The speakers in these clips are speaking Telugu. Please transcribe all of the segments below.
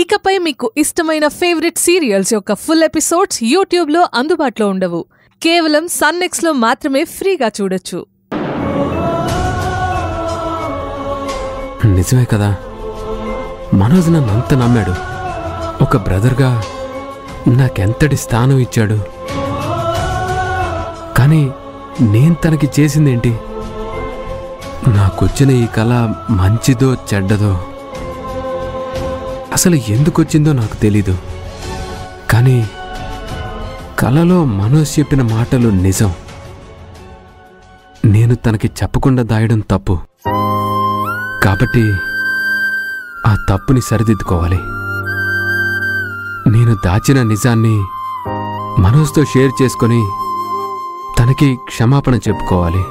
ఇకపై మీకు ఇష్టమైన ఫేవరెట్ సీరియల్స్ యొక్క ఫుల్ ఎపిసోడ్స్ యూట్యూబ్లో అందుబాటులో ఉండవు. కేవలం సన్నెక్స్లో మాత్రమే ఫ్రీగా చూడొచ్చు. నిజమే కదా, మనోజ్ నన్నంత నమ్మాడు. ఒక బ్రదర్గా నాకెంతటి స్థానం ఇచ్చాడు. కానీ నేను తనకి చేసిందేంటి? నాకొచ్చిన ఈ కళ మంచిదో చెడ్డదో అసలు ఎందుకొచ్చిందో నాకు తెలీదు. కానీ కళలో మనోజ్ చెప్పిన మాటలు నిజం. నేను తనకి చెప్పకుండా దాయడం తప్పు. కాబట్టి ఆ తప్పుని సరిదిద్దుకోవాలి. నేను దాచిన నిజాన్ని మనోజ్తో షేర్ చేసుకొని తనకి క్షమాపణ చెప్పుకోవాలి.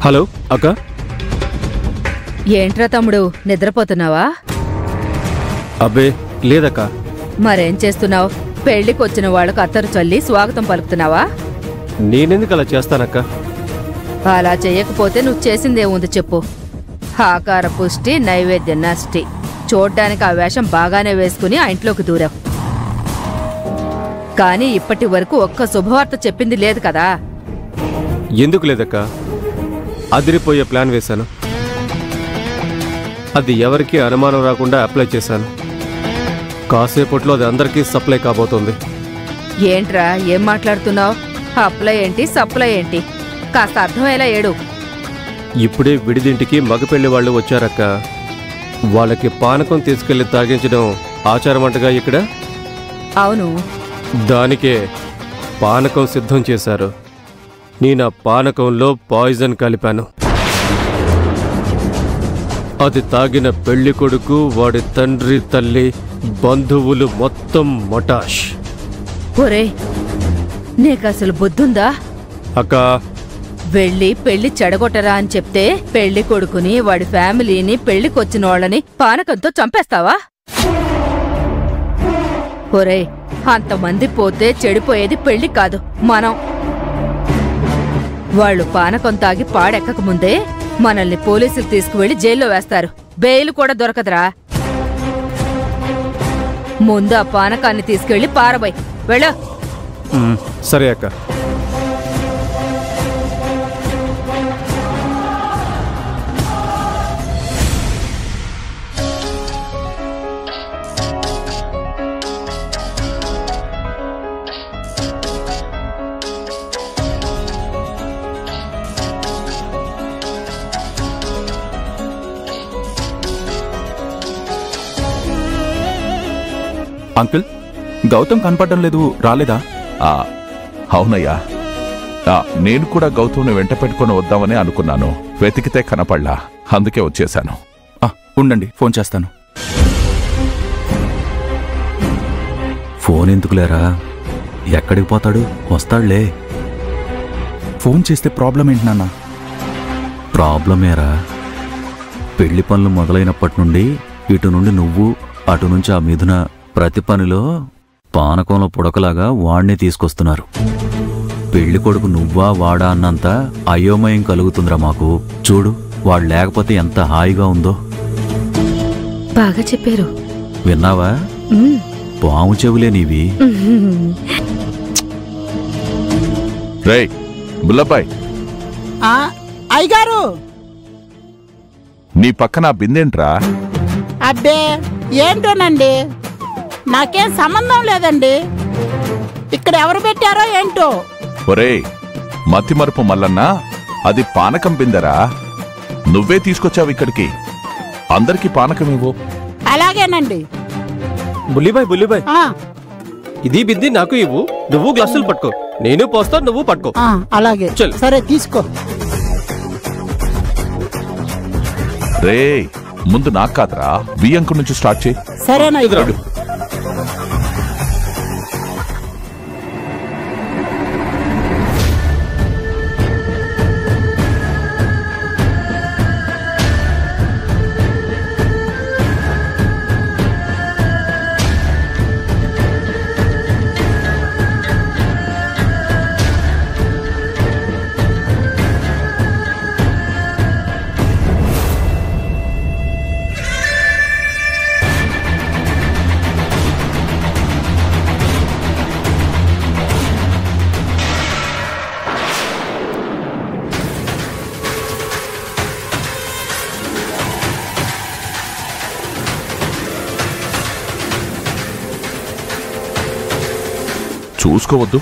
హలో అక్క. ఏంట్రా తమ్ముడు, నిద్రపోతున్నావా? అబ్బే లేదక్క. మరేం చేస్తున్నావు? పెళ్లికొచ్చిన వాళ్ళకు అత్తరు చల్లి స్వాగతం పలుకుతున్నావా? నేనెందుకు అలా చేస్తానక్క? అలా చెయ్యకపోతే నువ్వు చేసిందేముంది చెప్పు. ఆకార పుష్టి, నైవేద్యం నష్టి. చూడ్డానికి ఆ వేషం బాగానే వేసుకుని ఆ ఇంట్లోకి దూరావు. కానీ ఇప్పటి వరకు ఒక్క శుభవార్త చెప్పింది లేదు కదా. ఎందుకు లేదక్క? అదిరిపోయే ప్లాన్ వేశాను. అది ఎవరికి అనుమానం రాకుండా అప్లై చేశాను. కాసేపట్లో అది అందరికీ సప్లై కాబోతోంది. ఏంట్రా ఏం మాట్లాడుతున్నావు? అప్లై ఏంటి, సప్లై ఏంటి? కాస్త అర్థమయ్యేలా ఏడు. ఇప్పుడే విడిదింటికి మగపెళ్లి వాళ్ళు వచ్చారక్క. వాళ్ళకి పానకం తీసుకెళ్లి తాగించడం ఆచారం అంటగా ఇక్కడ. అవును, దానికే పానకం సిద్ధం చేశారు. నేను ఆ పానకంలో పాయిజన్ కలిపాను. అది తాగిన పెళ్లి కొడుకు, వాడి తండ్రి, తల్లి, బంధువులు మొత్తం మటాష్. ఒరే, నీకసలు బుద్ధుందా? అక్క, వెళ్ళి పెళ్లి చెడగొట్టరా అని చెప్తే పెళ్లి కొడుకుని, వాడి ఫ్యామిలీని, పెళ్లికొచ్చిన వాళ్ళని పానకంతో చంపేస్తావా? ఒరే, అంతమంది పోతే చెడిపోయేది పెళ్లి కాదు, మనం. వాళ్ళు పానకం తాగి పాడెక్కకముందే మనల్ని పోలీసులు తీసుకువెళ్లి జైల్లో వేస్తారు. బెయిల్ కూడా దొరకదురా. ముందు ఆ పానకాన్ని తీసుకెళ్లి పారబోయ్. వెళ్ళ. సరే అక్క. అంకుల్, గౌతమ్ కనపడడం లేదు, రాలేదా? అవునయ్యా, నేను కూడా గౌతమ్ని వెంట పెట్టుకుని వద్దామని అనుకున్నాను. వెతికితే కనపడలా, అందుకే వచ్చేశాను. ఉండండి, ఫోన్ చేస్తాను. ఫోన్ ఎందుకులేరా? ఎక్కడికి పోతాడు? వస్తాడులే. ఫోన్ చేస్తే ప్రాబ్లం ఏంటి నాన్న? ప్రాబ్లమేరా. పెళ్లి పనులు మొదలైనప్పటి నుండి ఇటు నుండి నువ్వు, అటు నుంచి ఆ మిథున ప్రతి పనిలో పానకంలో పుడకలాగా వాణ్ణి తీసుకొస్తున్నారు. పెళ్లి కొడుకు నువ్వా వాడా అన్నంత అయోమయం కలుగుతుందిరా మాకు. చూడు, వాడు లేకపోతే ఎంత హాయిగా ఉందో. బాగా చెప్పారు. విన్నావా? పాము చెవులే నీవి. రేయ్ బుల్లబ్బాయ్, అయ్యగారు, నీ పక్కన బిందేంట్రా? అబ్బే ఏంటోనండి, నాకేం సంబంధం లేదండి. ఇక్కడ ఎవరు పెట్టారో ఏంటో. ఒరేయ్ మతిమరుపు మల్లన్నా, అది పానకం బిందెరా. నువ్వే తీసుకొచ్చావు ఇక్కడికి. అందరికీ పానకం ఇవ్వు. అలాగేనండి. బుల్లిబాయ్, ఇది బింది నాకు ఇవ్వు. నువ్వు గ్లాసులు పట్టుకో, నేను పోస్తా, నువ్వు పట్టుకో. అలాగే, సరే తీసుకో. రేయ్ ముందు నాకు కాదురా, వి అంకు నుంచి స్టార్ట్ చేయి. సరేనా? చూసుకోవద్దు.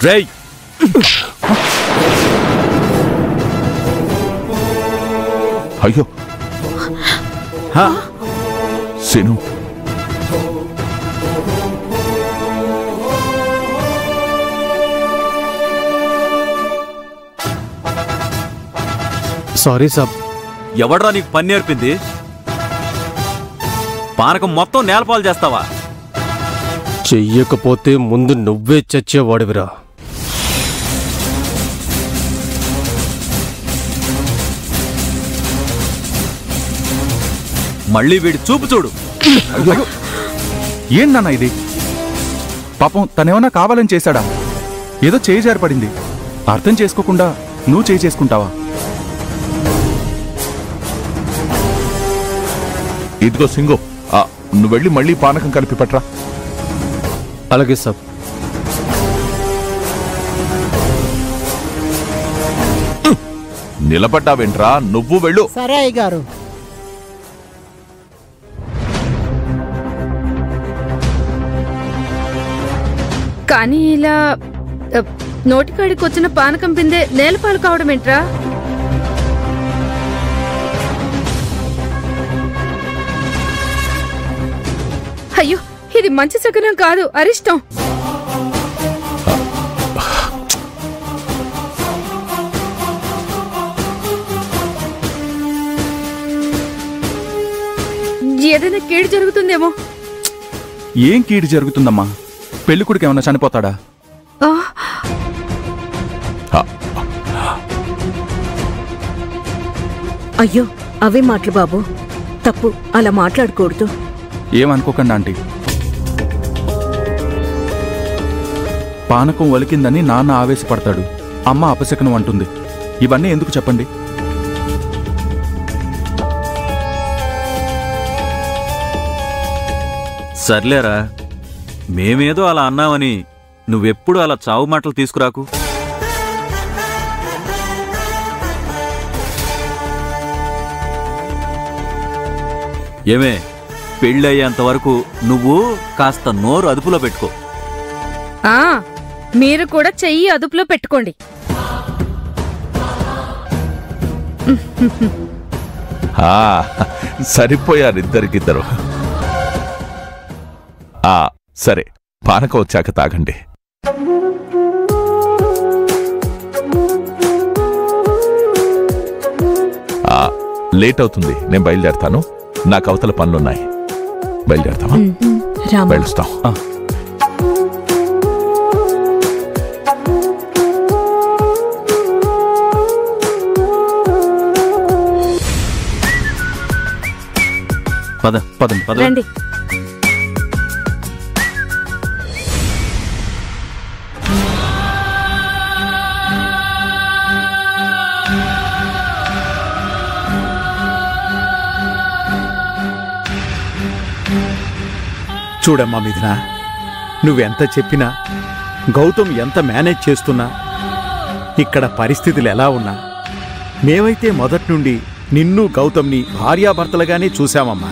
రేయ్, అయ్యో శను, సారీ సాబ్. ఎవడ్రా నీకు పని నేర్పింది? పానకం మొత్తం నేలపాలు చేస్తావా? చెయ్యకపోతే ముందు నువ్వే చచ్చేవాడివిరా. మళ్ళీ వీడి చూపు చూడు. ఏంటన్నా ఇది? పాపం తనేమన్నా కావాలని చేశాడా? ఏదో చేయి జారిపడింది. అర్థం చేసుకోకుండా నువ్వు చేయి చేసుకుంటావా? ఇదిగో సింగు, నువ్వు వెళ్ళి మళ్ళీ పానకం కలిపి పట్రా. అలాగే సాబ్. నిలబడ్డావేంట్రా? నువ్వు వెళ్ళు. సరే అయ్యగారు. కానీ ఇలా నోటికాడికి వచ్చిన పానకం పిందే నేలపాలు కావడం ఏంట్రా? అయ్యో, ఇది మంచి శకునం కాదు, అరిష్టం. ఏదైనా కీడు జరుగుతుందేమో. ఏం కీడు జరుగుతుందమ్మా? పెళ్ళికొడుకు ఏమన్నా చనిపోతాడా? అయ్యో, అవే మాటలు బాబు. తప్పు, అలా మాట్లాడకూడదు. ఏమనుకోకండి ఆంటీ. పానకం ఒలికిందని నాన్న ఆవేశపడతాడు, అమ్మ అపశకనం అంటుంది. ఇవన్నీ ఎందుకు చెప్పండి? సర్లేరా, మేమేదో అలా అన్నామని నువ్వెప్పుడు అలా చావు మాటలు తీసుకురాకు. ఏమే, పెళ్ళయ్యేంతవరకు నువ్వు కాస్త నోరు అదుపులో పెట్టుకో. మీరు కూడా చెయ్యి అదుపులో పెట్టుకోండి. సరిపోయారు ఇద్దరికిద్దరు. సరే, పానకం వచ్చాక తాగండి. లేట్ అవుతుంది, నేను బయలుదేరతాను. నాకు అవతల పనులున్నాయి. బయలుదేరతామా? బయలుస్తాం. పదండి. రండి. చూడమ్మా మిథున, నువ్వెంత చెప్పినా, గౌతమ్ ఎంత మేనేజ్ చేస్తున్నా, ఇక్కడ పరిస్థితులు ఎలా ఉన్నా, మేమైతే మొదటి నుండి నిన్ను గౌతమ్ని భార్యాభర్తలుగానే చూశామమ్మా.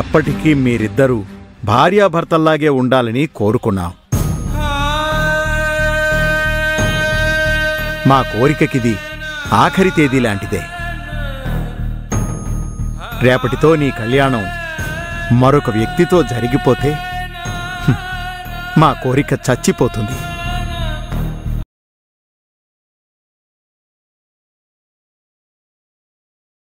ఎప్పటికీ మీరిద్దరూ భార్యాభర్తల్లాగే ఉండాలని కోరుకున్నాం. మా కోరికకిది ఆఖరి తేదీ లాంటిదే. రేపటితో నీ కళ్యాణం మరొక వ్యక్తితో జరిగిపోతే మా కోరిక చచ్చిపోతుంది.